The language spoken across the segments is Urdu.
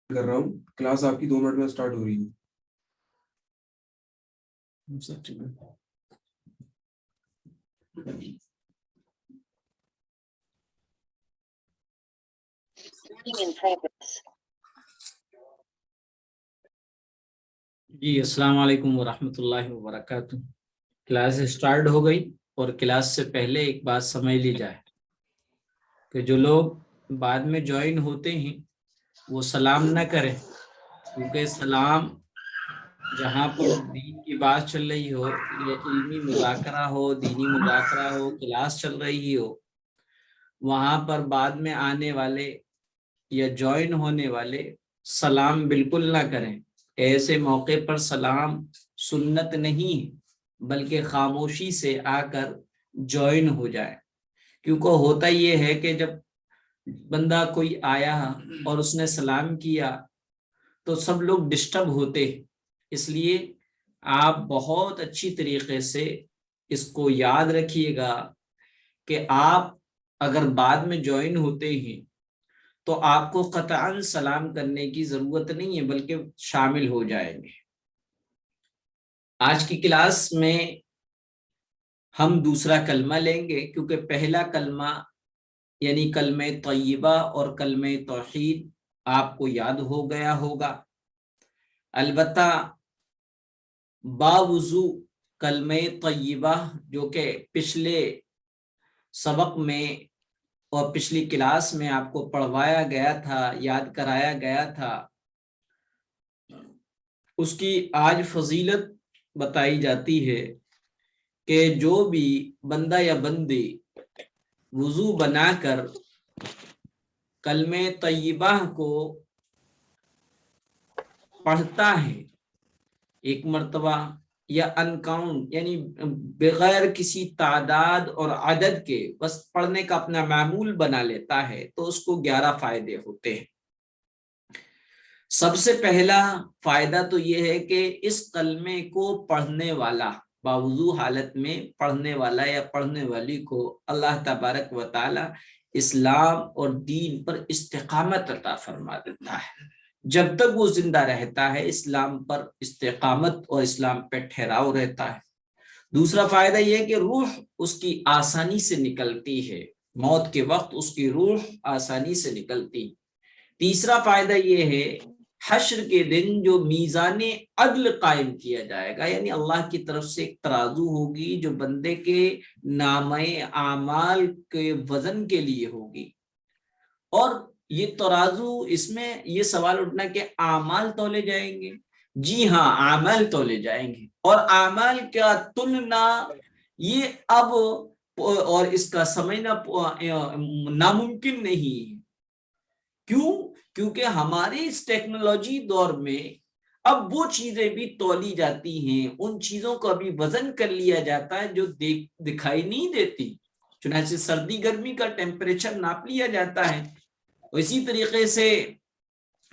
کر رہا ہوں. کلاس آپ کی 2 منٹ میں سٹارٹ ہو رہی ہے. جی السلام علیکم ورحمۃ اللہ وبرکاتہ. کلاس سٹارٹ ہو گئی اور کلاس سے پہلے ایک بات سمجھ لی جائے کہ جو لوگ بعد میں جوائن ہوتے ہیں وہ سلام نہ کریں، کیونکہ سلام جہاں پر دین کی بات چل رہی ہو یا علمی مذاکرہ ہو، دینی مذاکرہ ہو، کلاس چل رہی ہو، وہاں پر بعد میں آنے والے یا جوائن ہونے والے سلام بالکل نہ کریں. ایسے موقع پر سلام سنت نہیں بلکہ خاموشی سے آ کر جوائن ہو جائے. کیونکہ ہوتا یہ ہے کہ جب بندہ کوئی آیا اور اس نے سلام کیا تو سب لوگ ڈسٹرب ہوتے، اس لیے آپ بہت اچھی طریقے سے اس کو یاد رکھیے گا کہ آپ اگر بعد میں جوائن ہوتے ہیں تو آپ کو قطعاً سلام کرنے کی ضرورت نہیں ہے بلکہ شامل ہو جائیں گے. آج کی کلاس میں ہم دوسرا کلمہ لیں گے، کیونکہ پہلا کلمہ یعنی کلمہ طیبہ اور کلمہ توحید آپ کو یاد ہو گیا ہوگا. البتہ باوضو کلمہ طیبہ جو کہ پچھلے سبق میں اور پچھلی کلاس میں آپ کو پڑھوایا گیا تھا، یاد کرایا گیا تھا، اس کی آج فضیلت بتائی جاتی ہے کہ جو بھی بندہ یا بندی وضو بنا کر کلمہ طیبہ کو پڑھتا ہے ایک مرتبہ یا انکاؤنٹ یعنی بغیر کسی تعداد اور عدد کے بس پڑھنے کا اپنا معمول بنا لیتا ہے تو اس کو 11 فائدے ہوتے ہیں. سب سے پہلا فائدہ تو یہ ہے کہ اس کلمے کو پڑھنے والا باوضو حالت میں پڑھنے والا یا پڑھنے والی کو اللہ تبارک و تعالی اسلام اور دین پر استقامت عطا فرما دیتا ہے. جب تک وہ زندہ رہتا ہے اسلام پر استقامت اور اسلام پہ ٹھہراؤ رہتا ہے. دوسرا فائدہ یہ ہے کہ روح اس کی آسانی سے نکلتی ہے، موت کے وقت اس کی روح آسانی سے نکلتی. تیسرا فائدہ یہ ہے حشر کے دن جو میزان عدل قائم کیا جائے گا، یعنی اللہ کی طرف سے ایک ترازو ہوگی جو بندے کے نامہ اعمال کے وزن کے لیے ہوگی. اور یہ ترازو اس میں یہ سوال اٹھنا کہ اعمال تولے جائیں گے. جی ہاں، اعمال تولے جائیں گے، اور اعمال کا تلنا یہ اب اور اس کا سمجھنا ناممکن نہیں ہے. کیوں؟ کیونکہ ہمارے اس ٹیکنالوجی دور میں اب وہ چیزیں بھی تولی جاتی ہیں، ان چیزوں کو ابھی وزن کر لیا جاتا ہے جو دکھائی نہیں دیتی. چنانچہ سردی گرمی کا ٹیمپریچر ناپ لیا جاتا ہے. اسی طریقے سے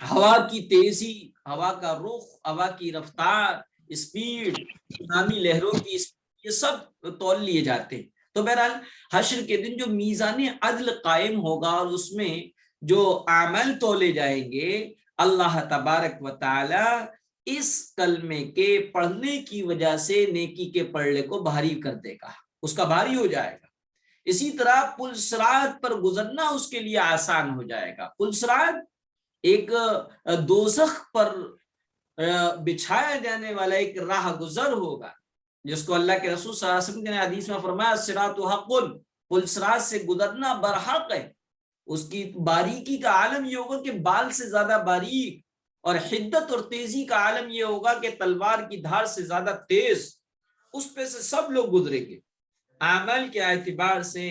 ہوا کی تیزی، ہوا کا رخ، ہوا کی رفتار، اسپیڈ، سونامی لہروں کی اسپیڈ، یہ سب تول لیے جاتے ہیں. تو بہرحال حشر کے دن جو میزان عدل قائم ہوگا اور اس میں جو اعمال تولے جائیں گے، اللہ تبارک و تعالی اس کلمے کے پڑھنے کی وجہ سے نیکی کے پلڑے کو بھاری کر دے گا، اس کا بھاری ہو جائے گا. اسی طرح پل صراط پر گزرنا اس کے لیے آسان ہو جائے گا. پل صراط ایک دوزخ پر بچھایا جانے والا ایک راہ گزر ہوگا جس کو اللہ کے رسول صلی اللہ علیہ وسلم نے حدیث میں فرمایا صراط حق، پل صراط سے گزرنا برحق ہے. اس کی باریکی کا عالم یہ ہوگا کہ بال سے زیادہ باریک، اور حدت اور تیزی کا عالم یہ ہوگا کہ تلوار کی دھار سے زیادہ تیز. اس پہ سے سب لوگ گزریں گے. اعمال کے اعتبار سے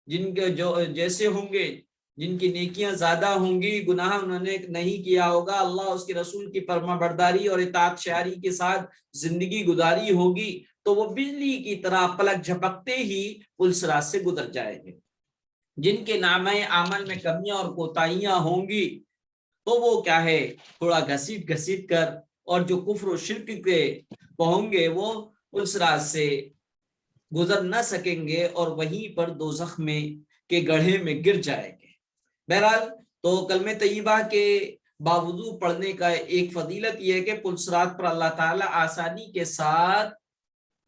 جن کے جو جیسے ہوں گے، جن کی نیکیاں زیادہ ہوں گی، گناہ انہوں نے نہیں کیا ہوگا، اللہ اس کے رسول کی فرما برداری اور اطاعت شعاری کے ساتھ زندگی گزاری ہوگی، تو وہ بجلی کی طرح پلک جھپکتے ہی پل صراط سے گزر جائیں گے. جن کے نامہ اعمال میں کمیاں اور کوتاہیاں ہوں گی تو وہ کیا ہے تھوڑا گھسیٹ گھسیٹ کر، اور جو کفر و شرک کے ہوں گے وہ پل صراط سے گزر نہ سکیں گے اور وہیں پر دوزخ میں کے گڑھے میں گر جائیں گے. بہرحال تو کلمہ طیبہ کے باوضو پڑھنے کا ایک فضیلت یہ ہے کہ پلسرات پر اللہ تعالیٰ آسانی کے ساتھ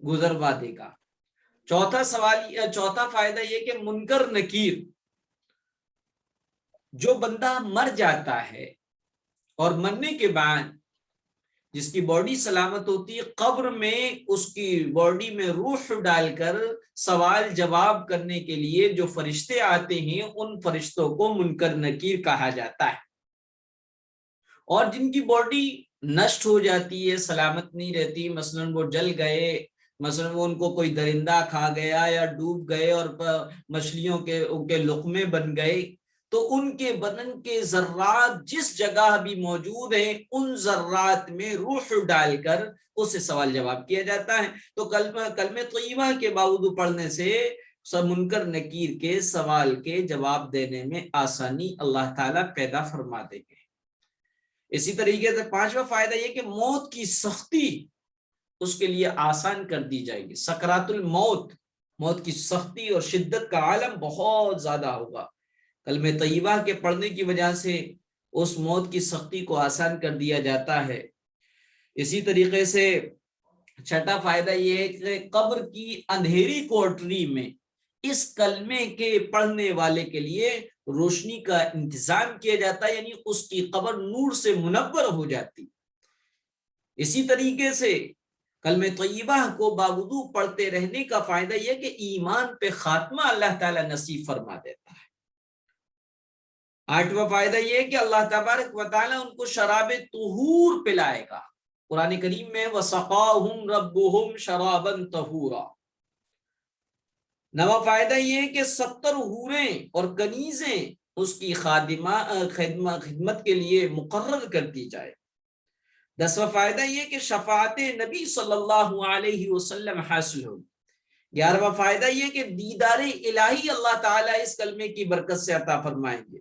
گزروا دے گا۔ چوتھا فائدہ یہ کہ منکر نکیر، جو بندہ مر جاتا ہے اور مرنے کے بعد جس کی باڈی سلامت ہوتی ہے، قبر میں اس کی باڈی میں روح ڈال کر سوال جواب کرنے کے لیے جو فرشتے آتے ہیں، ان فرشتوں کو منکر نکیر کہا جاتا ہے۔ اور جن کی باڈی نشٹ ہو جاتی ہے، سلامت نہیں رہتی، مثلا وہ جل گئے، مثلا وہ ان کو کوئی درندہ کھا گیا یا ڈوب گئے اور مچھلیوں کے ان کے لقمے بن گئے، تو ان کے بدن کے ذرات جس جگہ بھی موجود ہیں، ان ذرات میں روح ڈال کر اس سے سوال جواب کیا جاتا ہے۔ تو کلمہ طیبہ کے باوجود پڑھنے سے سب منکر نکیر کے سوال کے جواب دینے میں آسانی اللہ تعالیٰ پیدا فرما دیں گے۔ اسی طریقے سے پانچواں فائدہ یہ کہ موت کی سختی اس کے لیے آسان کر دی جائے گی۔ سکرات الموت، موت کی سختی اور شدت کا عالم بہت زیادہ ہوگا، کلمہ طیبہ کے پڑھنے کی وجہ سے اس موت کی سختی کو آسان کر دیا جاتا ہے۔ اسی طریقے سے چھٹا فائدہ یہ ہے کہ قبر کی اندھیری کوٹری میں اس کلمے کے پڑھنے والے کے لیے روشنی کا انتظام کیا جاتا ہے، یعنی اس کی قبر نور سے منور ہو جاتی۔ اسی طریقے سے کلمہ طیبہ کو باوضو پڑھتے رہنے کا فائدہ یہ کہ ایمان پہ خاتمہ اللہ تعالیٰ نصیب فرما دیتا ہے۔ آٹھواں فائدہ یہ ہے کہ اللہ تبارک و تعالیٰ ان کو شراب طہور پلائے گا۔ قرآن کریم میں وَسَقَاهُمْ رَبُّهُمْ شَرَابًا طَهُورًا۔ نواں فائدہ یہ ہے کہ 70 حوریں اور کنیزیں اس کی خدمت کے لیے مقرر کر دی جائے۔ 10واں فائدہ یہ کہ شفاعت نبی صلی اللہ علیہ وسلم حاصل ہو۔ 11واں فائدہ یہ کہ دیدار الہی اللہ تعالیٰ اس کلمے کی برکت سے عطا فرمائیں گے،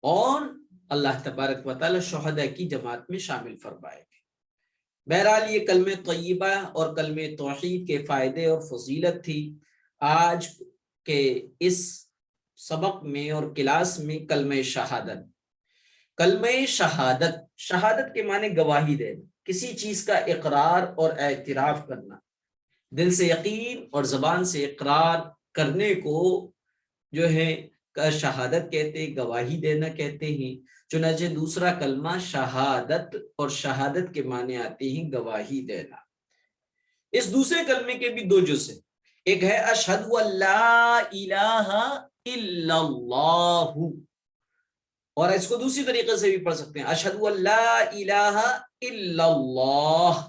اور اللہ تبارک و تعالیٰ شہداء کی جماعت میں شامل فرمائیں گے۔ بہرحال یہ کلمہ طیبہ اور کلمہ توحید کے فائدے اور فضیلت تھی۔ آج کے اس سبق میں اور کلاس میں کلمہ شہادت، کلمہ شہادت، شہادت کے معنی گواہی دینا، کسی چیز کا اقرار اور اعتراف کرنا، دل سے یقین اور زبان سے اقرار کرنے کو جو ہے شہادت کہتے ہیں، گواہی دینا کہتے ہیں۔ چنانچہ دوسرا کلمہ شہادت، اور شہادت کے معنی آتے ہیں گواہی دینا۔ اس دوسرے کلمے کے بھی دو جز ہیں، ایک ہے اشہد ان لا الہ الا اللہ، اور اس کو دوسری طریقے سے بھی پڑھ سکتے ہیں اشہد ان لا الہ الا اللہ۔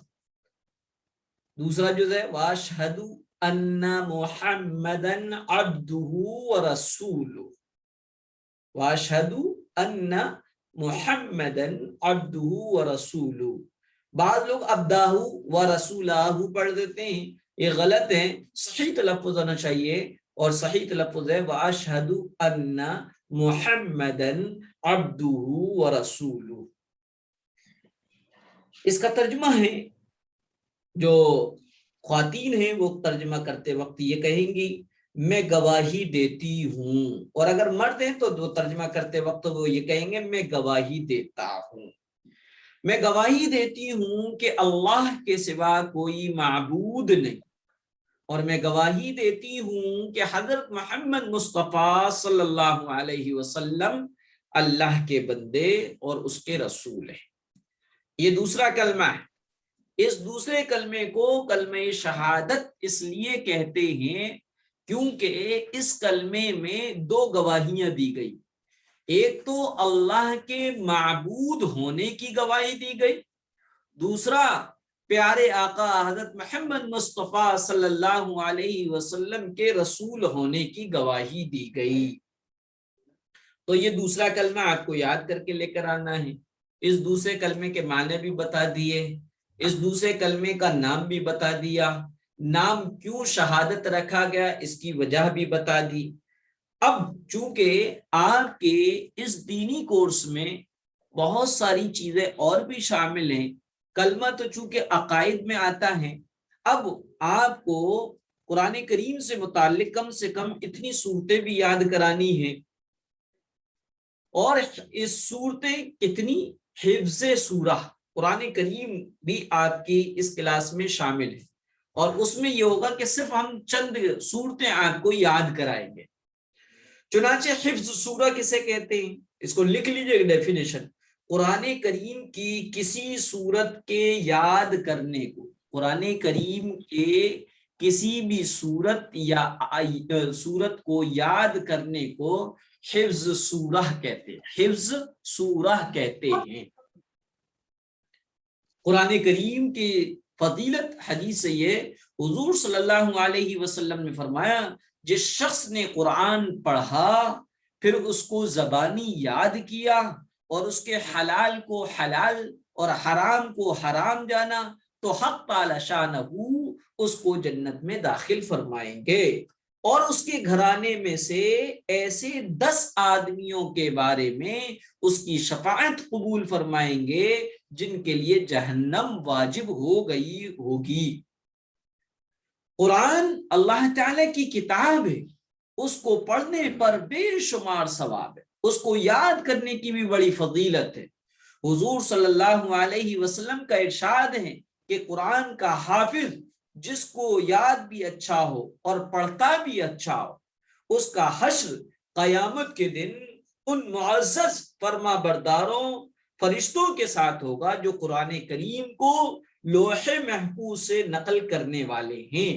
دوسرا جز ہے واشہد ان محمدا عبدہ ورسولہ، واشہد ان محمدا عبدہ ورسولہ۔ بعض لوگ عبدہ ورسولہ پڑھ دیتے ہیں، یہ غلط ہے، صحیح تلفظ ہونا چاہیے، اور صحیح تلفظ ہے واشہد ان محمدا عبدہ ورسولہ۔ اس کا ترجمہ ہے، جو خواتین ہیں وہ ترجمہ کرتے وقت یہ کہیں گی میں گواہی دیتی ہوں، اور اگر مرد ہیں تو وہ ترجمہ کرتے وقت وہ یہ کہیں گے میں گواہی دیتا ہوں۔ میں گواہی دیتی ہوں کہ اللہ کے سوا کوئی معبود نہیں، اور میں گواہی دیتی ہوں کہ حضرت محمد مصطفیٰ صلی اللہ علیہ وسلم اللہ کے بندے اور اس کے رسول ہیں۔ یہ دوسرا کلمہ ہے۔ اس دوسرے کلمے کو کلمہ شہادت اس لیے کہتے ہیں کیونکہ اس کلمے میں دو گواہیاں دی گئی، ایک تو اللہ کے معبود ہونے کی گواہی دی گئی، دوسرا پیارے آقا حضرت محمد مصطفیٰ صلی اللہ علیہ وسلم کے رسول ہونے کی گواہی دی گئی۔ تو یہ دوسرا کلمہ آپ کو یاد کر کے لے کر آنا ہے۔ اس دوسرے کلمے کے معنی بھی بتا دیے، اس دوسرے کلمے کا نام بھی بتا دیا، نام کیوں شہادت رکھا گیا اس کی وجہ بھی بتا دی۔ اب چونکہ آپ کے اس دینی کورس میں بہت ساری چیزیں اور بھی شامل ہیں، کلمہ تو چونکہ عقائد میں آتا ہے، اب آپ کو قرآن کریم سے متعلق کم سے کم اتنی صورتیں بھی یاد کرانی ہیں اور اس صورتیں کتنی، حفظ سورہ، قرآن کریم بھی آپ کی اس کلاس میں شامل ہے، اور اس میں یہ ہوگا کہ صرف ہم چند صورتیں آپ کو یاد کرائیں گے۔ چنانچہ حفظ سورہ کسے کہتے ہیں، اس کو لکھ لیجئے ڈیفینیشن، قرآن کریم کی کسی صورت کے یاد کرنے کو، قرآن کریم کے کسی بھی صورت یا صورت کو یاد کرنے کو حفظ سورہ کہتے ہیں، حفظ سورہ کہتے ہیں۔ قرآن کریم کی فضیلت حدیث سے یہ، حضور صلی اللہ علیہ وسلم نے فرمایا جس شخص نے قرآن پڑھا پھر اس کو زبانی یاد کیا اور اس کے حلال کو حلال اور حرام کو حرام جانا تو حق تعالی شانہ اس کو جنت میں داخل فرمائیں گے، اور اس کے گھرانے میں سے ایسے 10 آدمیوں کے بارے میں اس کی شفاعت قبول فرمائیں گے جن کے لیے جہنم واجب ہو گئی ہوگی۔ قرآن اللہ تعالی کی کتاب ہے، اس کو پڑھنے پر بے شمار ثواب ہے، اس کو یاد کرنے کی بھی بڑی فضیلت ہے۔ حضور صلی اللہ علیہ وسلم کا ارشاد ہے کہ قرآن کا حافظ جس کو یاد بھی اچھا ہو اور پڑھتا بھی اچھا ہو، اس کا حشر قیامت کے دن ان معزز فرما برداروں فرشتوں کے ساتھ ہوگا جو قرآن کریم کو لوح محفوظ سے نقل کرنے والے ہیں۔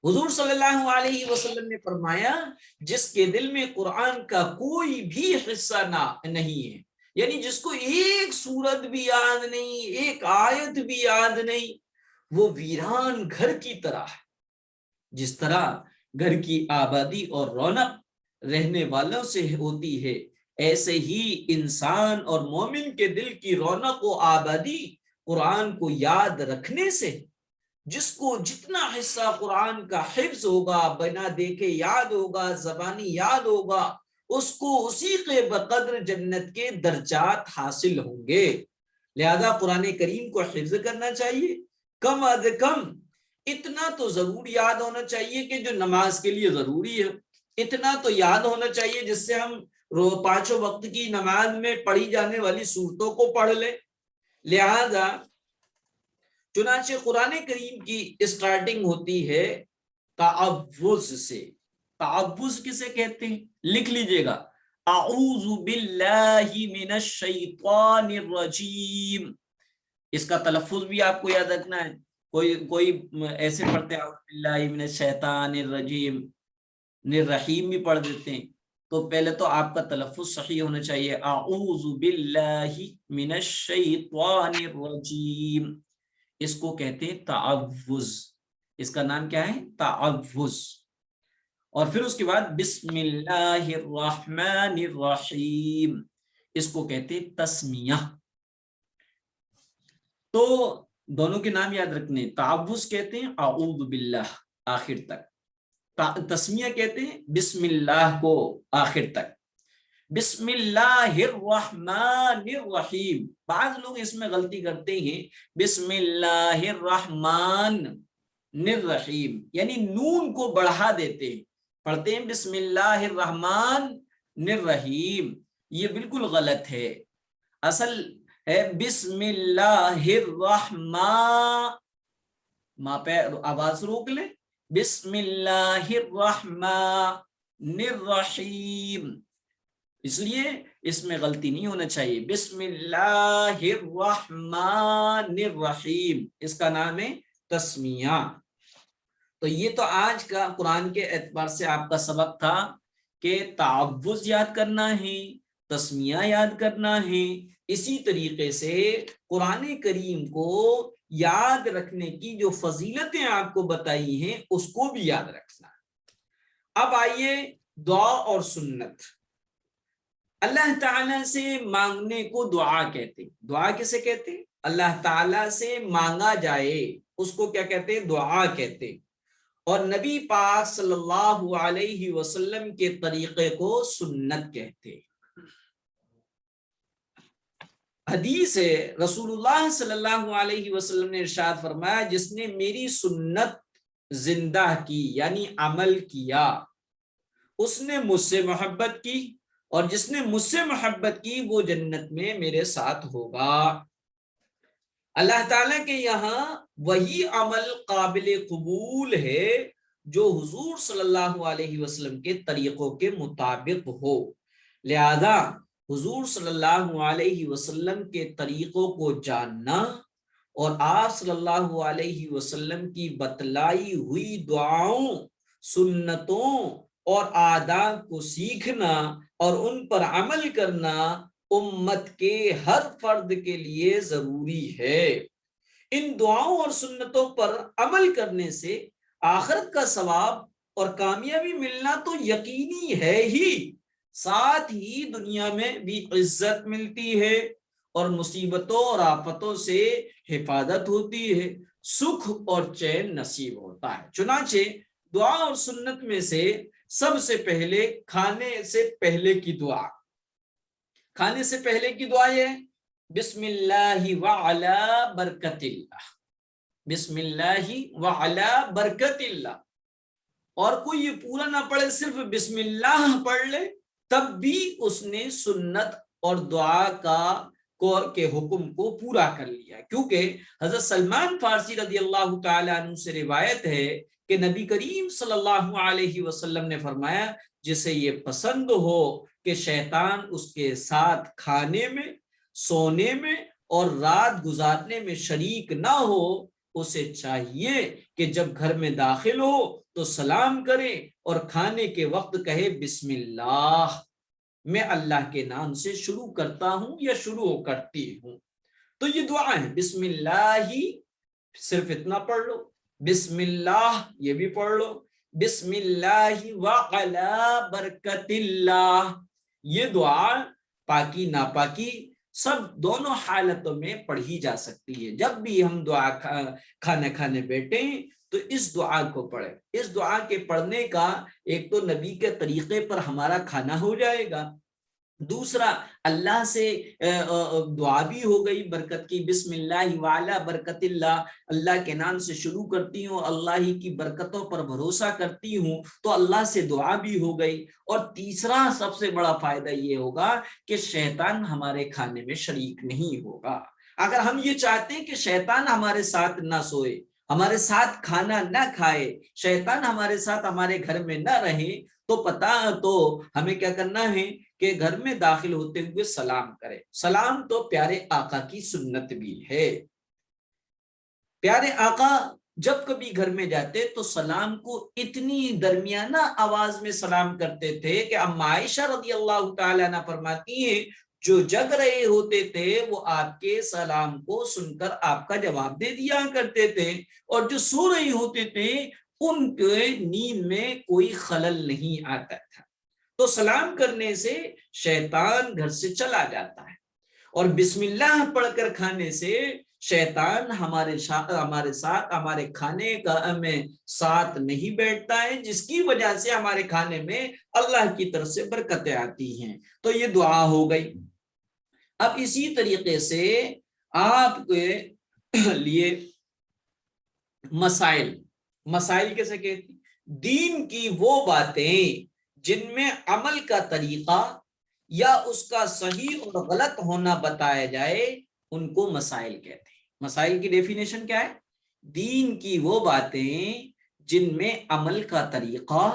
حضور صلی اللہ علیہ وسلم نے فرمایا جس کے دل میں قرآن کا کوئی بھی حصہ نہیں ہے، یعنی جس کو ایک سورت بھی یاد نہیں، ایک آیت بھی یاد نہیں، وہ ویران گھر کی طرح ہے۔ جس طرح گھر کی آبادی اور رونق رہنے والوں سے ہوتی ہے، ایسے ہی انسان اور مومن کے دل کی رونق و آبادی قرآن کو یاد رکھنے سے۔ جس کو جتنا حصہ قرآن کا حفظ ہوگا، بنا دیکھے یاد ہوگا، زبانی یاد ہوگا، اس کو اسی کے بقدر جنت کے درجات حاصل ہوں گے۔ لہذا قرآن کریم کو حفظ کرنا چاہیے، کم از کم اتنا تو ضرور یاد ہونا چاہیے کہ جو نماز کے لیے ضروری ہے، اتنا تو یاد ہونا چاہیے جس سے ہم 5 وقت کی نماز میں پڑھی جانے والی صورتوں کو پڑھ لیں۔ لہذا چنانچہ قرآن کریم کی اسٹارٹنگ ہوتی ہے تعوذ سے۔ تعوذ کسے کہتے ہیں، لکھ لیجئے گا، اعوذ باللہ من الشیطان الرجیم۔ اس کا تلفظ بھی آپ کو یاد رکھنا ہے، کوئی ایسے پڑھتے ہیں اعوذ باللہ من الشیطان الرجیم، الرحیم بھی پڑھ دیتے ہیں، تو پہلے تو آپ کا تلفظ صحیح ہونا چاہیے، اعوذ باللہ من الشیطان الرجیم۔ اس کو کہتے ہیں تعوذ، اس کا نام کیا ہے، تعوذ۔ اور پھر اس کے بعد بسم اللہ الرحمن الرحیم، اس کو کہتے ہیں تسمیہ۔ تو دونوں کے نام یاد رکھنے، تعوذ کہتے ہیں اعوذ باللہ آخر تک، تسمیہ کہتے ہیں بسم اللہ کو آخر تک۔ بسم اللہ الرحمن الرحیم، بعض لوگ اس میں غلطی کرتے ہیں، بسم اللہ الرحمن الرحیم، یعنی نون کو بڑھا دیتے ہیں، پڑھتے ہیں بسم اللہ الرحمن الرحیم، یہ بالکل غلط ہے۔ اصل ہے بسم اللہ الرحمن، ماں پہ آواز روک لیں، بسم اللہ الرحمن الرحیم، اس لیے اس میں غلطی نہیں ہونا چاہیے، بسم اللہ الرحمن الرحیم، اس کا نام ہے تسمیہ۔ تو یہ تو آج کا قرآن کے اعتبار سے آپ کا سبق تھا کہ تعوذ یاد کرنا ہے، تسمیہ یاد کرنا ہے، اسی طریقے سے قرآن کریم کو یاد رکھنے کی جو فضیلتیں آپ کو بتائی ہیں اس کو بھی یاد رکھنا ہے۔ اب آئیے دعا اور سنت۔ اللہ تعالیٰ سے مانگنے کو دعا کہتے ہیں۔ دعا کسے کہتے ہیں، اللہ تعالیٰ سے مانگا جائے اس کو کیا کہتے ہیں، دعا کہتے ہیں۔ اور نبی پاک صلی اللہ علیہ وسلم کے طریقے کو سنت کہتے ہیں۔ حدیث ہے، رسول اللہ صلی اللہ علیہ وسلم نے ارشاد فرمایا جس نے میری سنت زندہ کی یعنی عمل کیا، اس نے مجھ سے محبت کی اور جس نے مجھ سے محبت کی وہ جنت میں میرے ساتھ ہوگا۔ اللہ تعالیٰ کے یہاں وہی عمل قابل قبول ہے جو حضور صلی اللہ علیہ وسلم کے طریقوں کے مطابق ہو، لہذا حضور صلی اللہ علیہ وسلم کے طریقوں کو جاننا اور آپ صلی اللہ علیہ وسلم کی بتلائی ہوئی دعاؤں، سنتوں اور آداب کو سیکھنا اور ان پر عمل کرنا امت کے ہر فرد کے لیے ضروری ہے۔ ان دعاؤں اور سنتوں پر عمل کرنے سے آخرت کا ثواب اور کامیابی ملنا تو یقینی ہے ہی، ساتھ ہی دنیا میں بھی عزت ملتی ہے اور مصیبتوں اور آفتوں سے حفاظت ہوتی ہے، سکھ اور چین نصیب ہوتا ہے۔ چنانچہ دعا اور سنت میں سے سب سے پہلے کھانے سے پہلے کی دعا، کھانے سے پہلے کی دعا یہ ہے بسم اللہ وعلا برکت اللہ، بسم اللہ وعلا برکت اللہ، اور کوئی یہ پورا نہ پڑھے صرف بسم اللہ پڑھ لے تب بھی اس نے سنت اور دعا کے حکم کو پورا کر لیا، کیونکہ حضرت سلمان فارسی رضی اللہ تعالی عنہ سے روایت ہے کہ نبی کریم صلی اللہ علیہ وسلم نے فرمایا جسے یہ پسند ہو کہ شیطان اس کے ساتھ کھانے میں، سونے میں اور رات گزارنے میں شریک نہ ہو، اسے چاہیے کہ جب گھر میں داخل ہو تو سلام کرے اور کھانے کے وقت کہے بسم اللہ، میں اللہ کے نام سے شروع کرتا ہوں یا شروع کرتی ہوں۔ تو یہ دعا ہے، بسم اللہ صرف اتنا پڑھ لو، بسم اللہ یہ بھی پڑھ لو، بسم اللہ وعلا برکت اللہ، یہ دعا پاکی ناپاکی سب دونوں حالتوں میں پڑھی جا سکتی ہے۔ جب بھی ہم دعا کھانا کھانے بیٹھیں تو اس دعا کو پڑھیں۔ اس دعا کے پڑھنے کا ایک تو نبی کے طریقے پر ہمارا کھانا ہو جائے گا، دوسرا اللہ سے دعا بھی ہو گئی برکت کی، بسم اللہ وعلا برکت اللہ، اللہ کے نام سے شروع کرتی ہوں، اللہ ہی کی برکتوں پر بھروسہ کرتی ہوں تو اللہ سے دعا بھی ہو گئی، اور تیسرا سب سے بڑا فائدہ یہ ہوگا کہ شیطان ہمارے کھانے میں شریک نہیں ہوگا۔ اگر ہم یہ چاہتے ہیں کہ شیطان ہمارے ساتھ نہ سوئے، ہمارے ساتھ کھانا نہ کھائے، شیطان ہمارے ساتھ ہمارے گھر میں نہ رہے، تو ہمیں کیا کرنا ہے کہ گھر میں داخل ہوتے ہوئے سلام کرے۔ سلام تو پیارے آقا کی سنت بھی ہے۔ پیارے آقا جب کبھی گھر میں جاتے تو سلام کو اتنی درمیانہ آواز میں سلام کرتے تھے کہ اما عائشہ رضی اللہ تعالیٰ عنہ فرماتی ہیں جو جگ رہے ہوتے تھے وہ آپ کے سلام کو سن کر آپ کا جواب دے دیا کرتے تھے، اور جو سو رہے ہوتے تھے ان کے نیند میں کوئی خلل نہیں آتا تھا۔ تو سلام کرنے سے شیطان گھر سے چلا جاتا ہے، اور بسم اللہ پڑھ کر کھانے سے شیطان ہمارے ساتھ ہمارے کھانے میں ساتھ نہیں بیٹھتا ہے، جس کی وجہ سے ہمارے کھانے میں اللہ کی طرف سے برکتیں آتی ہیں۔ تو یہ دعا ہو گئی۔ اب اسی طریقے سے آپ کے لیے مسائل کیسے کہتی؟ دین کی وہ باتیں جن میں عمل کا طریقہ یا اس کا صحیح اور غلط ہونا بتایا جائے ان کو مسائل کہتے ہیں۔ مسائل کی ڈیفینیشن کیا ہے؟ دین کی وہ باتیں جن میں عمل کا طریقہ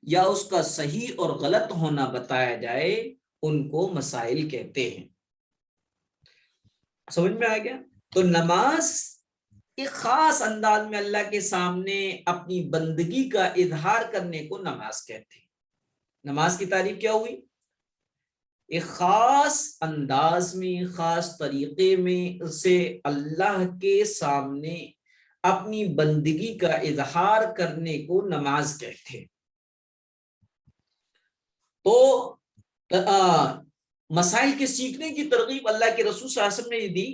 یا اس کا صحیح اور غلط ہونا بتایا جائے ان کو مسائل کہتے ہیں۔ سمجھ میں آ گیا؟ تو نماز ایک خاص انداز میں اللہ کے سامنے اپنی بندگی کا اظہار کرنے کو نماز کہتے ہیں۔ نماز کی تعریف کیا ہوئی؟ ایک خاص انداز میں، خاص طریقے میں سے اللہ کے سامنے اپنی بندگی کا اظہار کرنے کو نماز کہتے ہیں۔ تو مسائل کے سیکھنے کی ترغیب اللہ کے رسول صلی اللہ علیہ وسلم نے دی۔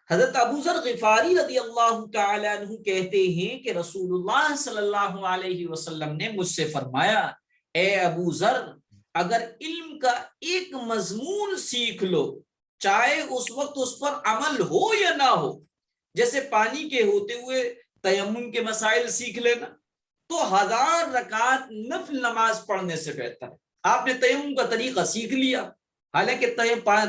حضرت ابو ذر غفاری رضی اللہ تعالی عنہ کہتے ہیں کہ رسول اللہ صلی اللہ علیہ وسلم نے مجھ سے فرمایا، اے ابو ذر، اگر علم کا ایک مضمون سیکھ لو، چاہے اس وقت اس پر عمل ہو یا نہ ہو، جیسے پانی کے ہوتے ہوئے تیمم کے مسائل سیکھ لینا، تو 1000 رکعت نفل نماز پڑھنے سے بہتر ہے۔ آپ نے تیمم کا طریقہ سیکھ لیا، حالانکہ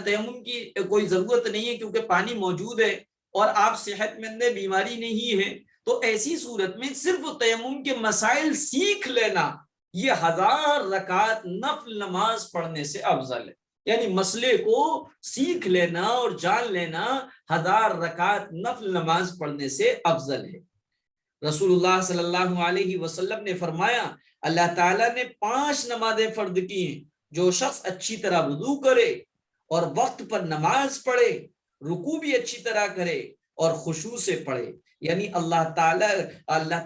تیمم کی کوئی ضرورت نہیں ہے کیونکہ پانی موجود ہے اور آپ صحت مند ہیں، بیماری نہیں ہے، تو ایسی صورت میں صرف تیمم کے مسائل سیکھ لینا یہ 1000 رکعت نفل نماز پڑھنے سے افضل ہے۔ یعنی مسئلے کو سیکھ لینا اور جان لینا 1000 رکعت نفل نماز پڑھنے سے افضل ہے۔ رسول اللہ صلی اللہ علیہ وسلم نے فرمایا اللہ تعالیٰ نے 5 نمازیں فرض کی ہیں، جو شخص اچھی طرح وضو کرے اور وقت پر نماز پڑھے، رکوع بھی اچھی طرح کرے اور خشوع سے پڑھے، یعنی اللہ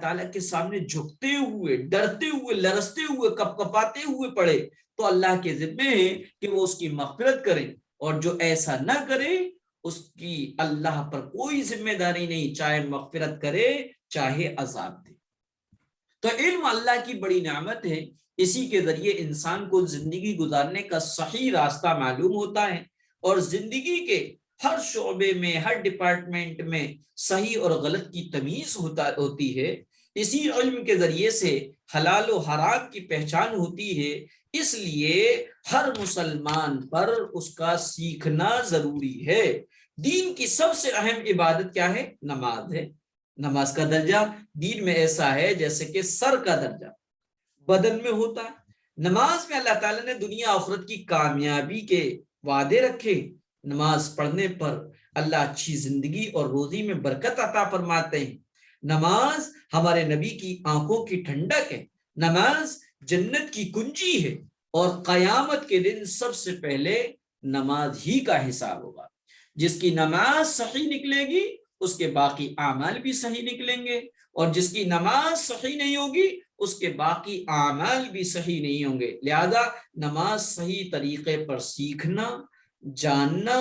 تعالیٰ کے سامنے جھکتے ہوئے، ڈرتے ہوئے، لرزتے ہوئے، کپکپاتے ہوئے پڑھے، تو اللہ کے ذمہ ہے کہ وہ اس کی مغفرت کرے، اور جو ایسا نہ کرے اس کی اللہ پر کوئی ذمہ داری نہیں، چاہے مغفرت کرے چاہے عذاب دے۔ تو علم اللہ کی بڑی نعمت ہے، اسی کے ذریعے انسان کو زندگی گزارنے کا صحیح راستہ معلوم ہوتا ہے، اور زندگی کے ہر شعبے میں، ہر ڈپارٹمنٹ میں صحیح اور غلط کی تمیز ہوتی ہے۔ اسی علم کے ذریعے سے حلال و حرام کی پہچان ہوتی ہے، اس لیے ہر مسلمان پر اس کا سیکھنا ضروری ہے۔ دین کی سب سے اہم عبادت کیا ہے؟ نماز ہے۔ نماز کا درجہ دین میں ایسا ہے جیسے کہ سر کا درجہ بدن میں ہوتا ہے۔ نماز میں اللہ تعالیٰ نے دنیا آخرت کی کامیابی کے وعدے رکھے۔ نماز پڑھنے پر اللہ اچھی زندگی اور روزی میں برکت عطا فرماتے ہیں۔ نماز ہمارے نبی کی آنکھوں کی ٹھنڈک ہے، نماز جنت کی کنجی ہے، اور قیامت کے دن سب سے پہلے نماز ہی کا حساب ہوگا۔ جس کی نماز صحیح نکلے گی اس کے باقی اعمال بھی صحیح نکلیں گے، اور جس کی نماز صحیح نہیں ہوگی اس کے باقی اعمال بھی صحیح نہیں ہوں گے۔ لہذا نماز صحیح طریقے پر سیکھنا، جاننا،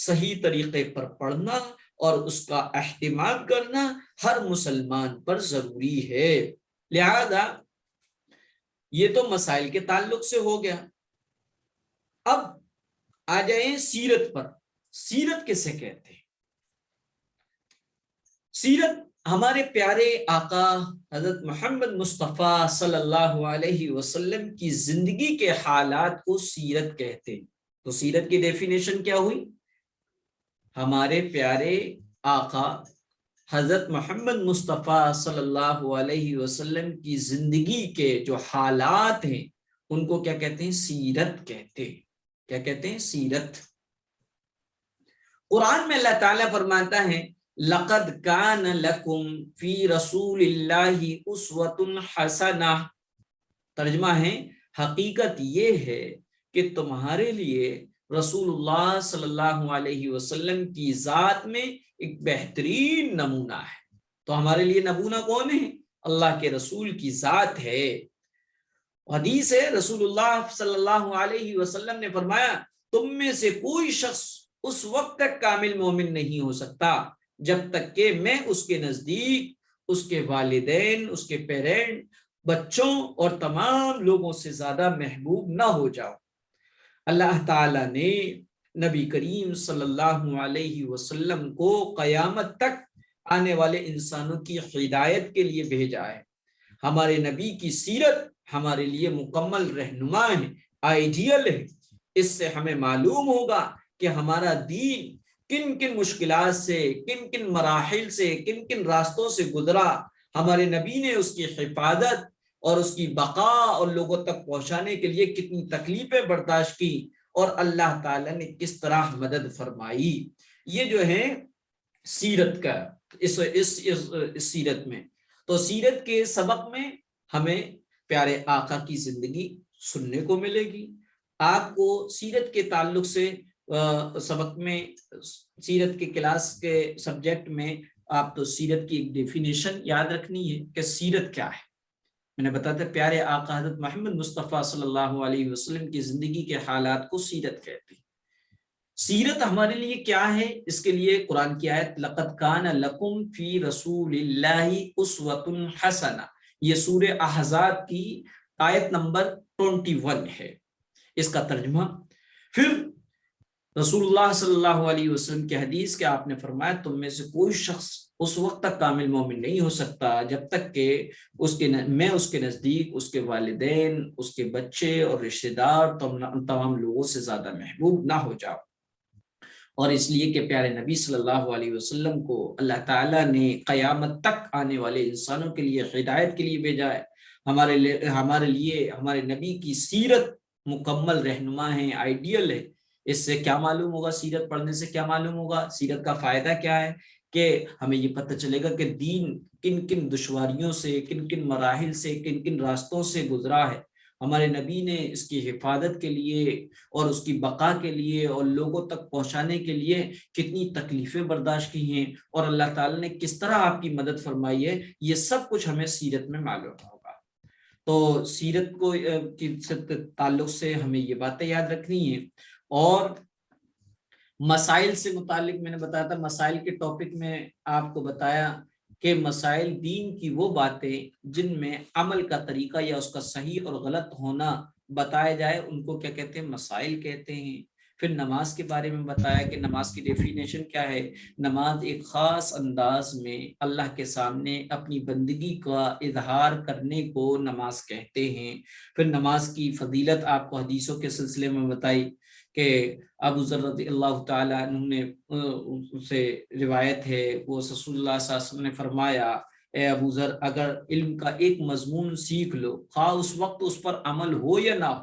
صحیح طریقے پر پڑھنا اور اس کا اہتمام کرنا ہر مسلمان پر ضروری ہے۔ لہذا یہ تو مسائل کے تعلق سے ہو گیا۔ اب آ جائیں سیرت پر۔ سیرت کسے کہتے ہیں؟ سیرت ہمارے پیارے آقا حضرت محمد مصطفیٰ صلی اللہ علیہ وسلم کی زندگی کے حالات کو سیرت کہتے ہیں۔ تو سیرت کی ڈیفینیشن کیا ہوئی؟ ہمارے پیارے آقا حضرت محمد مصطفیٰ صلی اللہ علیہ وسلم کی زندگی کے جو حالات ہیں ان کو کیا کہتے ہیں؟ سیرت کہتے ہیں۔ کیا کہتے ہیں؟ سیرت۔ قرآن میں اللہ تعالیٰ فرماتا ہے لَقَدْ كَانَ لَكُمْ فِي رَسُولِ اللَّهِ أُسْوَةٌ حَسَنَةٌ۔ ترجمہ ہے حقیقت یہ ہے کہ تمہارے لیے رسول اللہ صلی اللہ علیہ وسلم کی ذات میں ایک بہترین نمونہ ہے۔ تو ہمارے لیے نمونہ کون ہے؟ اللہ کے رسول کی ذات ہے۔ حدیث ہے رسول اللہ صلی اللہ علیہ وسلم نے فرمایا تم میں سے کوئی شخص اس وقت تک کامل مومن نہیں ہو سکتا جب تک کہ میں اس کے نزدیک، اس کے والدین، اس کے پیرنٹ، بچوں اور تمام لوگوں سے زیادہ محبوب نہ ہو جاؤ۔ اللہ تعالیٰ نے نبی کریم صلی اللہ علیہ وسلم کو قیامت تک آنے والے انسانوں کی ہدایت کے لیے بھیجا ہے۔ ہمارے نبی کی سیرت ہمارے لیے مکمل رہنما ہے، آئیڈیل ہے۔ اس سے ہمیں معلوم ہوگا کہ ہمارا دین کن کن مشکلات سے، کن کن مراحل سے، کن کن راستوں سے گزرا، ہمارے نبی نے اس کی حفاظت اور اس کی بقا اور لوگوں تک پہنچانے کے لیے کتنی تکلیفیں برداشت کی، اور اللہ تعالیٰ نے کس طرح مدد فرمائی۔ یہ جو ہے سیرت کا اس سیرت میں، تو سیرت کے سبق میں ہمیں پیارے آقا کی زندگی سننے کو ملے گی۔ آپ کو سیرت کے تعلق سے سبق میں، سیرت کے کلاس کے سبجیکٹ میں آپ تو سیرت کی ایک ڈیفینیشن یاد رکھنی ہے کہ سیرت کیا ہے۔ میں نے بتایا تھا پیارے آقا حضرت محمد مصطفیٰ صلی اللہ علیہ وسلم کی زندگی کے حالات کو سیرت کہتے ہیں۔ سیرت ہمارے لیے کیا ہے؟ اس کے لیے قرآن کی آیت لَقَدْ كَانَ لَكُمْ فِي رَسُولِ اللَّهِ أُسْوَةٌ حَسَنَةٌ، یہ سورہ احزاب کی آیت نمبر 21 ہے۔ اس کا ترجمہ، پھر رسول اللہ صلی اللہ علیہ وسلم کی حدیث کہ آپ نے فرمایا تم میں سے کوئی شخص اس وقت تک کامل مومن نہیں ہو سکتا جب تک کہ میں اس کے نزدیک اس کے والدین، اس کے بچے اور رشتہ دار تمام لوگوں سے زیادہ محبوب نہ ہو جاؤ۔ اور اس لیے کہ پیارے نبی صلی اللہ علیہ وسلم کو اللہ تعالیٰ نے قیامت تک آنے والے انسانوں کے لیے ہدایت کے لیے بھیجا ہے۔ ہمارے لیے ہمارے نبی کی سیرت مکمل رہنما ہے، آئیڈیل ہے۔ اس سے کیا معلوم ہوگا، سیرت پڑھنے سے کیا معلوم ہوگا، سیرت کا فائدہ کیا ہے کہ ہمیں یہ پتہ چلے گا کہ دین کن کن دشواریوں سے، کن کن مراحل سے، کن کن راستوں سے گزرا ہے۔ ہمارے نبی نے اس کی حفاظت کے لیے اور اس کی بقا کے لیے اور لوگوں تک پہنچانے کے لیے کتنی تکلیفیں برداشت کی ہیں، اور اللہ تعالیٰ نے کس طرح آپ کی مدد فرمائی ہے، یہ سب کچھ ہمیں سیرت میں معلوم ہوگا۔ تو سیرت کو کی تعلق سے ہمیں یہ باتیں یاد رکھنی ہیں۔ اور مسائل سے متعلق میں نے بتایا تھا، مسائل کے ٹاپک میں آپ کو بتایا کہ مسائل دین کی وہ باتیں جن میں عمل کا طریقہ یا اس کا صحیح اور غلط ہونا بتایا جائے ان کو کیا کہتے ہیں، مسائل کہتے ہیں۔ پھر نماز کے بارے میں بتایا کہ نماز کی ڈیفینیشن کیا ہے، نماز ایک خاص انداز میں اللہ کے سامنے اپنی بندگی کا اظہار کرنے کو نماز کہتے ہیں۔ پھر نماز کی فضیلت آپ کو حدیثوں کے سلسلے میں بتائی کہ ابو ذر رضی اللہ تعالیٰ عنہ نے سے روایت ہے، وہ رسول اللہ صلی اللہ علیہ وسلم نے فرمایا اے ابو ذر اگر علم کا ایک مضمون سیکھ لو، خواہ اس وقت اس پر عمل ہو یا نہ ہو،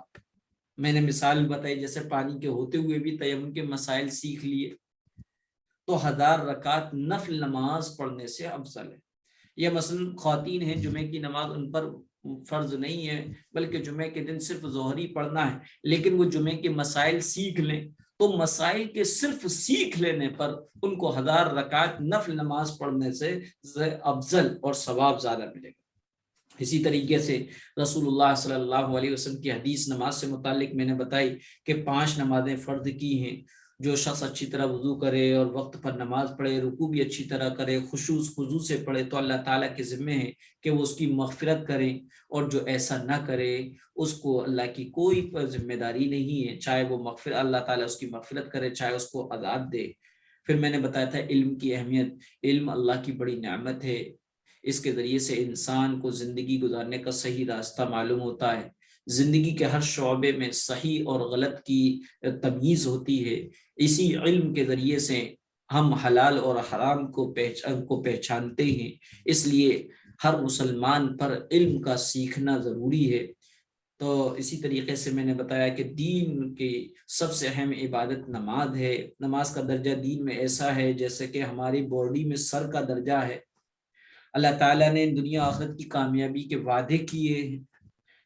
میں نے مثال بتائی جیسے پانی کے ہوتے ہوئے بھی تیمم کے مسائل سیکھ لیے، تو 1000 رکعت نفل نماز پڑھنے سے افضل ہے۔ یہ مثلا خواتین ہیں، جمعے کی نماز ان پر فرض نہیں ہے بلکہ جمعے کے دن صرف ظہری پڑھنا ہے، لیکن وہ جمعے کے مسائل سیکھ لیں تو مسائل کے صرف سیکھ لینے پر ان کو 1000 رکعت نفل نماز پڑھنے سے افضل اور ثواب زیادہ ملے گا۔ اسی طریقے سے رسول اللہ صلی اللہ علیہ وسلم کی حدیث نماز سے متعلق میں نے بتائی کہ 5 نمازیں فرض کی ہیں۔ جو شخص اچھی طرح وضو کرے اور وقت پر نماز پڑھے، رکوع بھی اچھی طرح کرے، خضوع سے پڑھے، تو اللہ تعالیٰ کے ذمہ ہے کہ وہ اس کی مغفرت کریں، اور جو ایسا نہ کرے اس کو اللہ کی کوئی ذمہ داری نہیں ہے، چاہے وہ اللہ تعالیٰ اس کی مغفرت کرے، چاہے اس کو عذاب دے۔ پھر میں نے بتایا تھا علم کی اہمیت، علم اللہ کی بڑی نعمت ہے، اس کے ذریعے سے انسان کو زندگی گزارنے کا صحیح راستہ معلوم ہوتا ہے، زندگی کے ہر شعبے میں صحیح اور غلط کی تمیز ہوتی ہے۔ اسی علم کے ذریعے سے ہم حلال اور حرام کو پہچانتے ہیں، اس لیے ہر مسلمان پر علم کا سیکھنا ضروری ہے۔ تو اسی طریقے سے میں نے بتایا کہ دین کی سب سے اہم عبادت نماز ہے۔ نماز کا درجہ دین میں ایسا ہے جیسے کہ ہماری باڈی میں سر کا درجہ ہے۔ اللہ تعالیٰ نے دنیا آخرت کی کامیابی کے وعدے کیے ہیں۔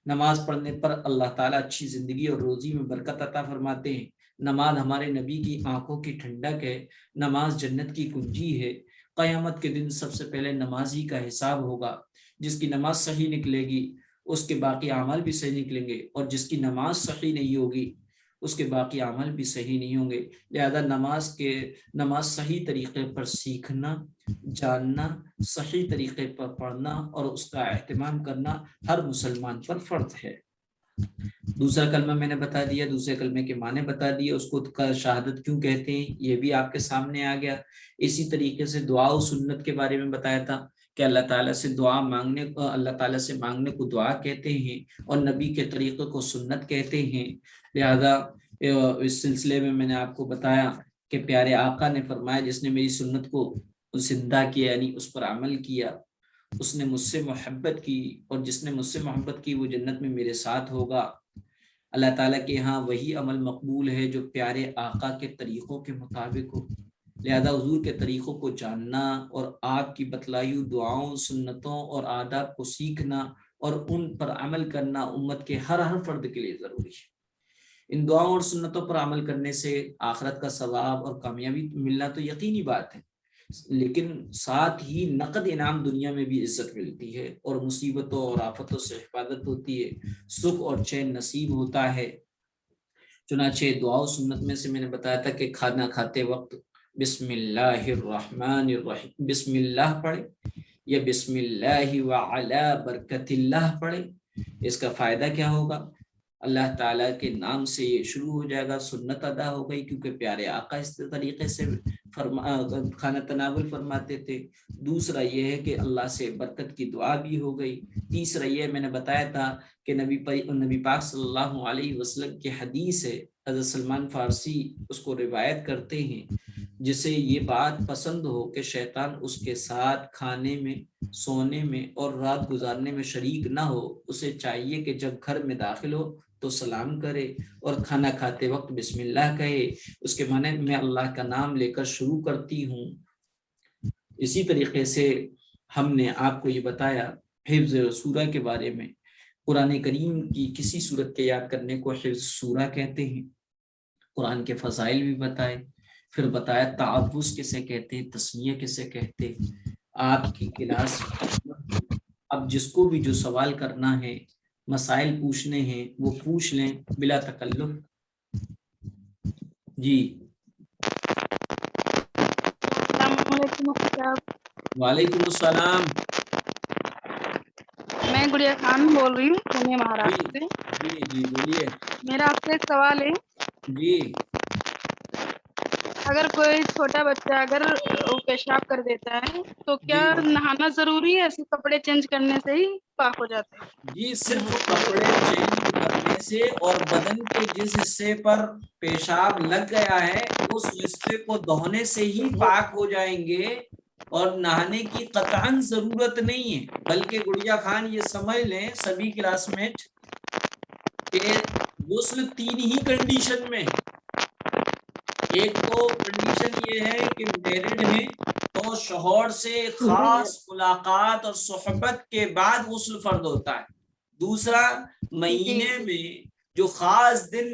نماز پڑھنے پر اللہ تعالیٰ اچھی زندگی اور روزی میں برکت عطا فرماتے ہیں۔ نماز ہمارے نبی کی آنکھوں کی ٹھنڈک ہے، نماز جنت کی کنجی ہے۔ قیامت کے دن سب سے پہلے نمازی کا حساب ہوگا، جس کی نماز صحیح نکلے گی اس کے باقی اعمال بھی صحیح نکلیں گے، اور جس کی نماز صحیح نہیں ہوگی اس کے باقی عمل بھی صحیح نہیں ہوں گے۔ لہذا نماز صحیح طریقے پر سیکھنا، جاننا، صحیح طریقے پر پڑھنا اور اس کا اہتمام کرنا ہر مسلمان پر فرض ہے۔ دوسرا کلمہ میں نے بتا دیا، دوسرے کلمے کے معنی بتا دیے، اس کو شہادت کیوں کہتے ہیں یہ بھی آپ کے سامنے آ گیا۔ اسی طریقے سے دعا و سنت کے بارے میں بتایا تھا کہ اللہ تعالیٰ سے مانگنے کو دعا کہتے ہیں، اور نبی کے طریقے کو سنت کہتے ہیں۔ لہذا اس سلسلے میں نے آپ کو بتایا کہ پیارے آقا نے فرمایا جس نے میری سنت کو زندہ کیا، یعنی اس پر عمل کیا، اس نے مجھ سے محبت کی، اور جس نے مجھ سے محبت کی وہ جنت میں میرے ساتھ ہوگا۔ اللہ تعالیٰ کے ہاں وہی عمل مقبول ہے جو پیارے آقا کے طریقوں کے مطابق ہو۔ لہذا حضور کے طریقوں کو جاننا اور آپ کی بتلائی دعاؤں، سنتوں اور آداب کو سیکھنا اور ان پر عمل کرنا امت کے ہر فرد کے لیے ضروری ہے۔ ان دعاؤں اور سنتوں پر عمل کرنے سے آخرت کا ثواب اور کامیابی ملنا تو یقینی بات ہے، لیکن ساتھ ہی نقد انعام دنیا میں بھی عزت ملتی ہے، اور مصیبتوں اور آفتوں سے حفاظت ہوتی ہے، سکھ اور چین نصیب ہوتا ہے۔ چنانچہ دعا و سنت میں سے میں نے بتایا تھا کہ کھانا کھاتے وقت بسم اللہ الرحمن الرحیم بسم اللہ پڑھے یا بسم اللہ وعلی برکت اللہ پڑھے۔ اس کا فائدہ کیا ہوگا؟ اللہ تعالیٰ کے نام سے یہ شروع ہو جائے گا، سنت ادا ہو گئی، کیونکہ پیارے آقا اس طریقے سے کھانا تناول فرماتے تھے۔ دوسرا یہ ہے کہ اللہ سے برکت کی دعا بھی ہو گئی۔ تیسرا یہ میں نے بتایا تھا کہ نبی پاک صلی اللہ علیہ وسلم کی حدیث ہے، حضرت سلمان فارسی اس کو روایت کرتے ہیں، جسے یہ بات پسند ہو کہ شیطان اس کے ساتھ کھانے میں، سونے میں اور رات گزارنے میں شریک نہ ہو، اسے چاہیے کہ جب گھر میں داخل ہو تو سلام کرے اور کھانا کھاتے وقت بسم اللہ کہے، اس کے معنی میں اللہ کا نام لے کر شروع کرتی ہوں۔ اسی طریقے سے ہم نے آپ کو یہ بتایا حفظ سورہ کے بارے میں، قرآن کریم کی کسی صورت کے یاد کرنے کو حفظ سورہ کہتے ہیں، قرآن کے فضائل بھی بتائے، پھر بتایا تعوذ کسے کہتے ہیں، تسمیہ کسے کہتے ہیں۔ آپ کی کلاس اب جس کو بھی جو سوال کرنا ہے، مسائل پوچھنے ہیں، وہ پوچھ لیں بلا تکلف۔ جی السلام علیکم صاحب۔ وعلیکم السلام۔ میں گڑیا خان بول رہی ہوں پونے جی مہاراشٹر سے۔ جی جی بولیے۔ میرا آپ سے ایک سوال ہے، جی اگر کوئی چھوٹا بچہ اگر پیشاب کر دیتا ہے تو کیا جی نہانا ضروری ہے؟ ایسے کپڑے چینج کرنے سے ہی پاک ہو جاتے ہیں؟ جی صرف کپڑے چینج کرنے سے اور بدن کے جس حصے پر پیشاب لگ گیا ہے اس حصے کو دھونے سے ہی پاک ہو جائیں گے، اور نہانے کی قطعاً ضرورت نہیں ہے۔ بلکہ گڑیا خان یہ سمجھ لیں سبھی کلاس میٹ کہ غسل 3 ہی کنڈیشن میں ہے۔ ایک تو کنڈیشن یہ ہے کہ میرڈ ہیں تو شوہر سے خاص ملاقات اور صحبت کے بعد غسل فرض ہوتا ہے۔ دوسرا مہینے میں جو خاص دن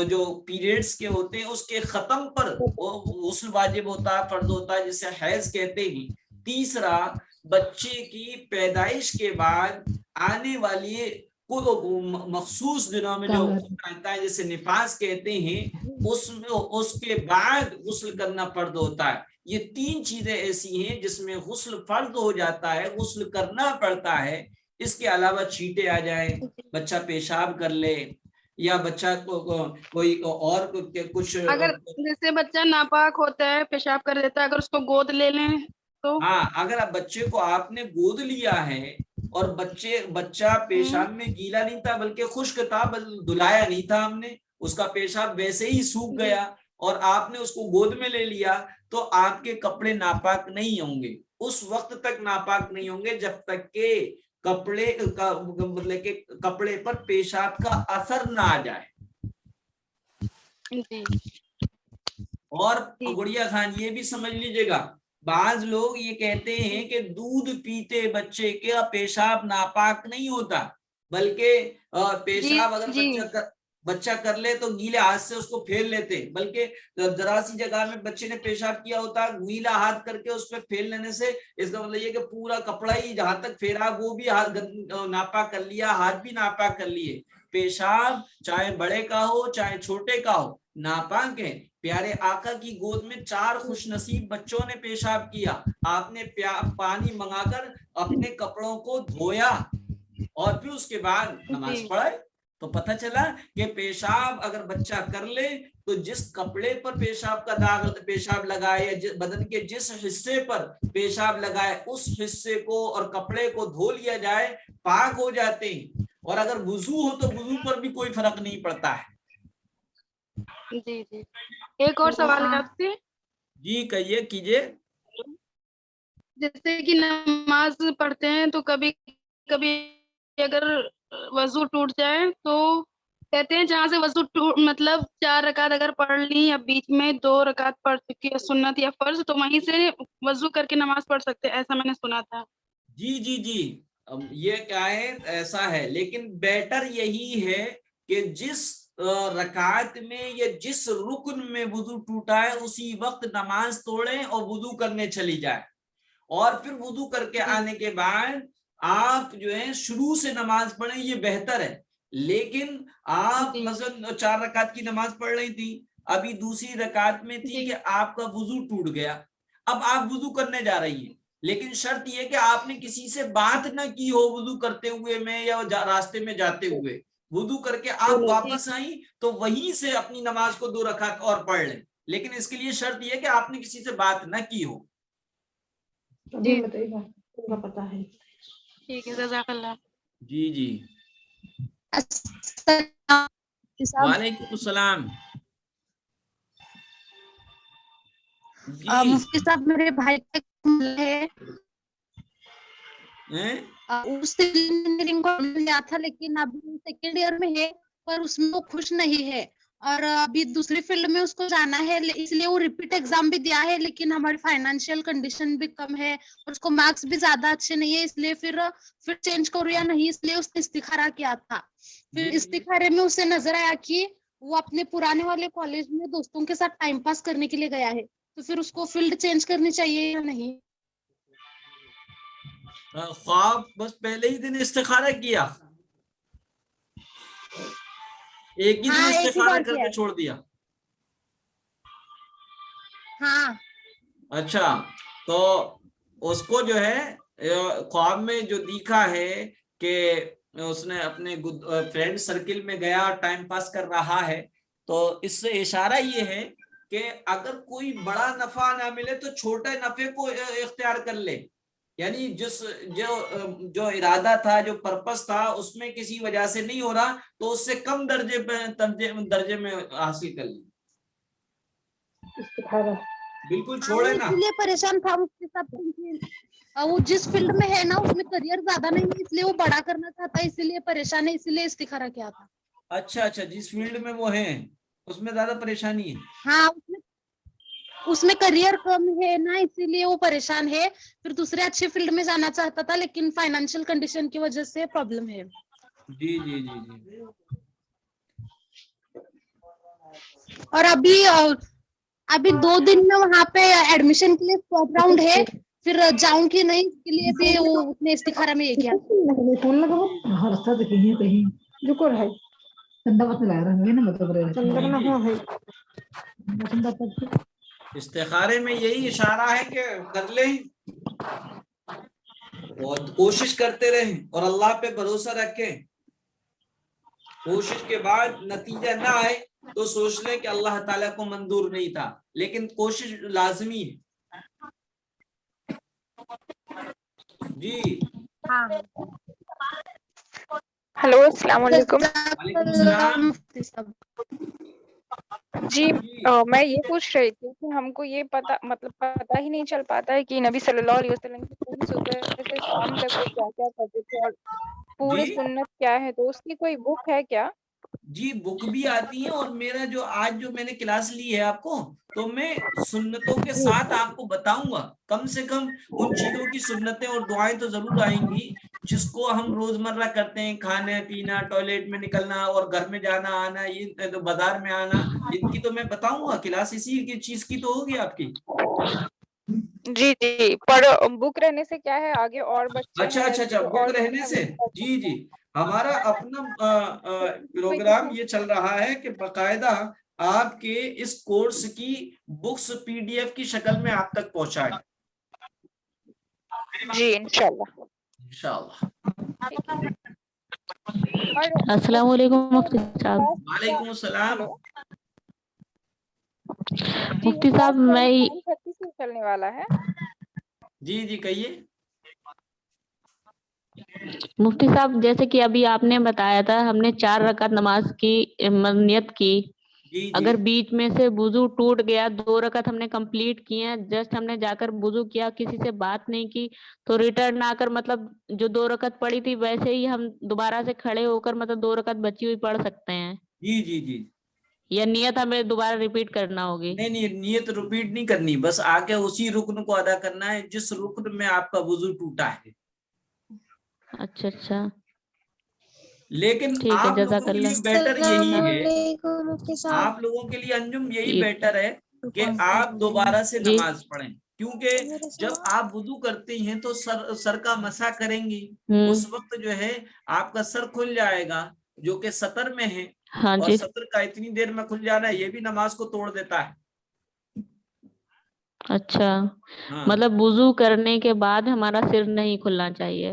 جو پیریڈز کے ہوتے ہیں اس کے ختم پر غسل واجب ہوتا ہے، فرض ہوتا ہے، جسے حیض کہتے ہیں۔ تیسرا بچے کی پیدائش کے بعد آنے والی مخصوص دنوں میں جو آتا ہے جسے نفاس کہتے ہیں، اس کے بعد غسل کرنا فرض ہوتا ہے۔ یہ 3 چیزیں ایسی ہیں جس میں غسل فرض ہو جاتا ہے، غسل کرنا پڑتا ہے۔ اس کے علاوہ چھینٹے آ جائیں، بچہ پیشاب کر لے، یا بچہ کوئی اور کچھ، اگر جیسے بچہ ناپاک ہوتا ہے، پیشاب کر دیتا ہے، اگر اس کو گود لے لیں تو؟ ہاں اگر بچے کو آپ نے گود لیا ہے اور بچہ پیشاب میں گیلا نہیں تھا بلکہ خشک تھا، دھلایا نہیں تھا ہم نے، اس کا پیشاب ویسے ہی سوکھ گیا اور آپ نے اس کو گود میں لے لیا، تو آپ کے کپڑے ناپاک نہیں ہوں گے، اس وقت تک ناپاک نہیں ہوں گے جب تک کہ مطلب کہ کپڑے پر پیشاب کا اثر نہ آ جائے۔ اور گڑیا خان یہ بھی سمجھ لیجیے گا، بعض لوگ یہ کہتے ہیں کہ دودھ پیتے بچے کا پیشاب ناپاک نہیں ہوتا، بلکہ پیشاب اگر بچہ کر لے تو گیلے ہاتھ سے اس کو پھیر لیتے، بلکہ ذرا سی جگہ میں بچے نے پیشاب کیا ہوتا گیلا ہاتھ کر کے اس پہ پھیر لینے سے اس کا مطلب یہ کہ پورا کپڑا ہی جہاں تک پھیرا وہ بھی ہاتھ ناپاک کر لیا، ہاتھ بھی ناپاک کر لیے۔ پیشاب چاہے بڑے کا ہو چاہے چھوٹے کا ہو ناپاک ہے۔ پیارے آقا کی گود میں 4 خوش نصیب بچوں نے پیشاب کیا، آپ نے پانی منگا کر اپنے کپڑوں کو دھویا اور پھر اس کے بعد نماز پڑھائے۔ تو پتہ چلا کہ پیشاب اگر بچہ کر لے تو جس کپڑے پر پیشاب کا داغ پیشاب لگائے، بدن کے جس حصے پر پیشاب لگائے اس حصے کو اور کپڑے کو دھو لیا جائے، پاک ہو جاتے ہیں۔ اور اگر وضو ہو تو وضو پر بھی کوئی فرق نہیں پڑتا ہے۔ جی جی ایک اور سوال ہے آپ سے۔ جی کہیے، کیجیے۔ جیسے کہ نماز پڑھتے ہیں تو کبھی کبھی اگر وضو ٹوٹ جائے تو کہتے ہیں جہاں سے وضو مطلب 4 رکعت اگر پڑھ لی یا بیچ میں 2 رکعت پڑھ چکی ہے سنت یا فرض، تو وہیں سے وضو کر کے نماز پڑھ سکتے ہیں، ایسا میں نے سنا تھا۔ جی جی جی یہ کیا ہے، ایسا ہے، لیکن بیٹر یہی ہے کہ جس رکعت میں یا جس رکن میں وضو ٹوٹا ہے اسی وقت نماز توڑیں اور وضو کرنے چلی جائے، اور پھر وضو کر کے آنے کے بعد آپ جو ہے شروع سے نماز پڑھیں، یہ بہتر ہے۔ لیکن آپ مثلا 4 رکعت کی نماز پڑھ رہی تھی، ابھی دوسری رکعت میں تھی کہ آپ کا وضو ٹوٹ گیا، اب آپ وضو کرنے جا رہی ہیں، لیکن شرط یہ کہ آپ نے کسی سے بات نہ کی ہو وضو کرتے ہوئے میں یا راستے میں جاتے ہوئے، وضو کر کے آپ واپس آئیں تو وہیں سے اپنی نماز کو 2 رکعت اور پڑھ لیں، لیکن اس کے لیے شرط یہ کہ آپ نے کسی سے بات نہ کی ہو۔ جی پتا ہے۔ ٹھیک ہے، جزاک اللہ۔ جی جی السلام وعلیکم السلام۔ جی مفتی صاحب، میرے بھائی کا ہے اس سے انجینئرنگ کو لیا تھا، لیکن ابھی سیکنڈ ایئر میں ہے، پر اس میں وہ خوش نہیں ہے، اور ابھی دوسری فیلڈ میں اس کو جانا ہے، اس لیے وہ ریپیٹ ایگزام بھی دیا ہے، لیکن ہماری فائنینشیل کنڈیشن بھی کم ہے اور اس کو مارکس بھی زیادہ اچھے نہیں ہے، اس لیے پھر چینج کروں یا نہیں، اس لیے اس نے استخارہ کیا تھا۔ پھر استخارے میں اسے نظر آیا کہ وہ اپنے پرانے والے کالج میں دوستوں کے ساتھ ٹائم پاس کرنے کے لیے گیا ہے، تو پھر اس کو فیلڈ چینج کرنی چاہیے یا نہیں؟ خواب بس پہلے ہی دن استخارہ کیا، ایک ہی دن استخارہ کر کے چھوڑ دیا؟ ہاں اچھا، تو اس کو جو ہے خواب میں جو دیکھا ہے کہ اس نے اپنے فرینڈ سرکل میں گیا اور ٹائم پاس کر رہا ہے، تو اس سے اشارہ یہ ہے کہ اگر کوئی بڑا نفع نہ ملے تو چھوٹے نفع کو اختیار کر لے، یعنی جو ارادہ تھا، جو پرپس تھا، اس میں کسی وجہ سے نہیں ہو رہا تو اس سے کم درجے میں حاصل کر لی، بالکل چھوڑے نا۔ اسی لیے پریشان تھا اس کے ساتھ، وہ جس فیلڈ میں ہے نا اس میں کریئر زیادہ نہیں ہے، اس لیے وہ بڑا کرنا چاہتا ہے، اسی لیے پریشان ہے، اسی لیے استخارہ کیا تھا۔ اچھا اچھا، جس فیلڈ میں وہ ہیں اس میں زیادہ پریشانی ہے؟ ہاں، اس میں کریئر کم ہے نا، اسی لیے وہ پریشان ہے، پھر دوسرے اچھے فیلڈ میں جانا چاہتا تھا، لیکن فائنینشیل کنڈیشن کی وجہ سے پرابلم ہے۔ جی جی جی جی۔ اور ابھی 2 دن میں وہاں پہ ایڈمیشن کے لیے فرسٹ راؤنڈ ہے، پھر جاؤں کہ نہیں اس کے لیے بھی وہ اس نے استخارہ میں یہ کیا۔ استخارے میں یہی اشارہ ہے کہ کر لیں اور کوشش کرتے رہیں اور اللہ پہ بھروسہ رکھیں، کوشش کے بعد نتیجہ نہ آئے تو سوچ لیں کہ اللہ تعالیٰ کو منظور نہیں تھا، لیکن کوشش لازمی ہے۔ جی ہلو، السلام علیکم۔ وعلیکم السلام۔ جی میں یہ پوچھ رہی تھی کہ ہم کو یہ پتہ ہی نہیں چل پاتا ہے کہ نبی صلی اللہ علیہ وسلم کی پوری صبح سے شام تک وہ کیا کیا کرتے تھے اور پورے جی سنت کیا ہے، تو اس کی کوئی بک ہے کیا؟ جی بک بھی آتی ہے، اور میرا آج جو میں نے کلاس لی ہے آپ کو، تو میں سنتوں کے ساتھ آپ کو بتاؤں گا، کم سے کم ان چیزوں کی سنتیں اور دعائیں تو ضرور آئیں گی جس کو ہم روزمرہ کرتے ہیں، کھانا پینا، ٹوائلٹ میں نکلنا اور گھر میں جانا آنا، یہ بازار میں آنا، ان کی تو میں بتاؤں گا، کلاس اسی کی چیز کی تو ہوگی آپ کی۔ جی جی، پر بک رہنے سے کیا ہے، آگے اور بچے اچھا ہیں اچھا اچھا، جو بک اور رہنے سے، جی جی، ہمارا اپنا پروگرام یہ چل رہا ہے کہ باقاعدہ آپ کے اس کورس کی بکس PDF کی شکل میں آپ تک پہنچائے۔ جی انشاءاللہ۔ انشاءاللہ۔ السلام علیکم مفتی صاحب۔ وعلیکم السلام۔ مفتی صاحب میں 30 سے چلنے والا ہے۔ جی جی کہیے۔ مفتی صاحب جیسے کہ ابھی آپ نے بتایا تھا، ہم نے 4 رکعت نماز کی نیت کی، جی جی اگر بیچ میں سے وضو ٹوٹ گیا، 2 رکعت ہم نے کمپلیٹ کی ہیں، جسٹ ہم نے جا کر وضو کیا، کسی سے بات نہیں کی، تو ریٹرن آ کر مطلب جو 2 رکعت پڑی تھی ویسے ہی ہم دوبارہ سے کھڑے ہو کر مطلب 2 رکعت بچی ہوئی پڑھ سکتے ہیں، جی جی جی، یا نیت ہمیں دوبارہ ریپیٹ کرنا ہوگی؟ نہیں نہیں، نیت ریپیٹ نہیں کرنی، بس آ کے اسی رکن کو ادا کرنا ہے جس رکن میں آپ کا وضو ٹوٹا ہے۔ اچھا اچھا لیکن ٹھیک ہے، آپ جزاک لوگوں کے لیے اللہ۔ بیٹر یہی ہے، آپ لوگوں کے لیے انجم یہی بیٹر ہے کہ آپ دوبارہ سے جی نماز پڑھیں، کیونکہ جب آپ وضو کرتے ہیں تو سر کا مسح کریں گی، اس وقت جو ہے آپ کا سر کھل جائے گا جو کہ سطر میں ہے، ہاں اور جی، سطر کا اتنی دیر میں کھل جانا یہ بھی نماز کو توڑ دیتا ہے۔ اچھا ہاں مطلب وضو کرنے کے بعد ہمارا سر نہیں کھلنا چاہیے؟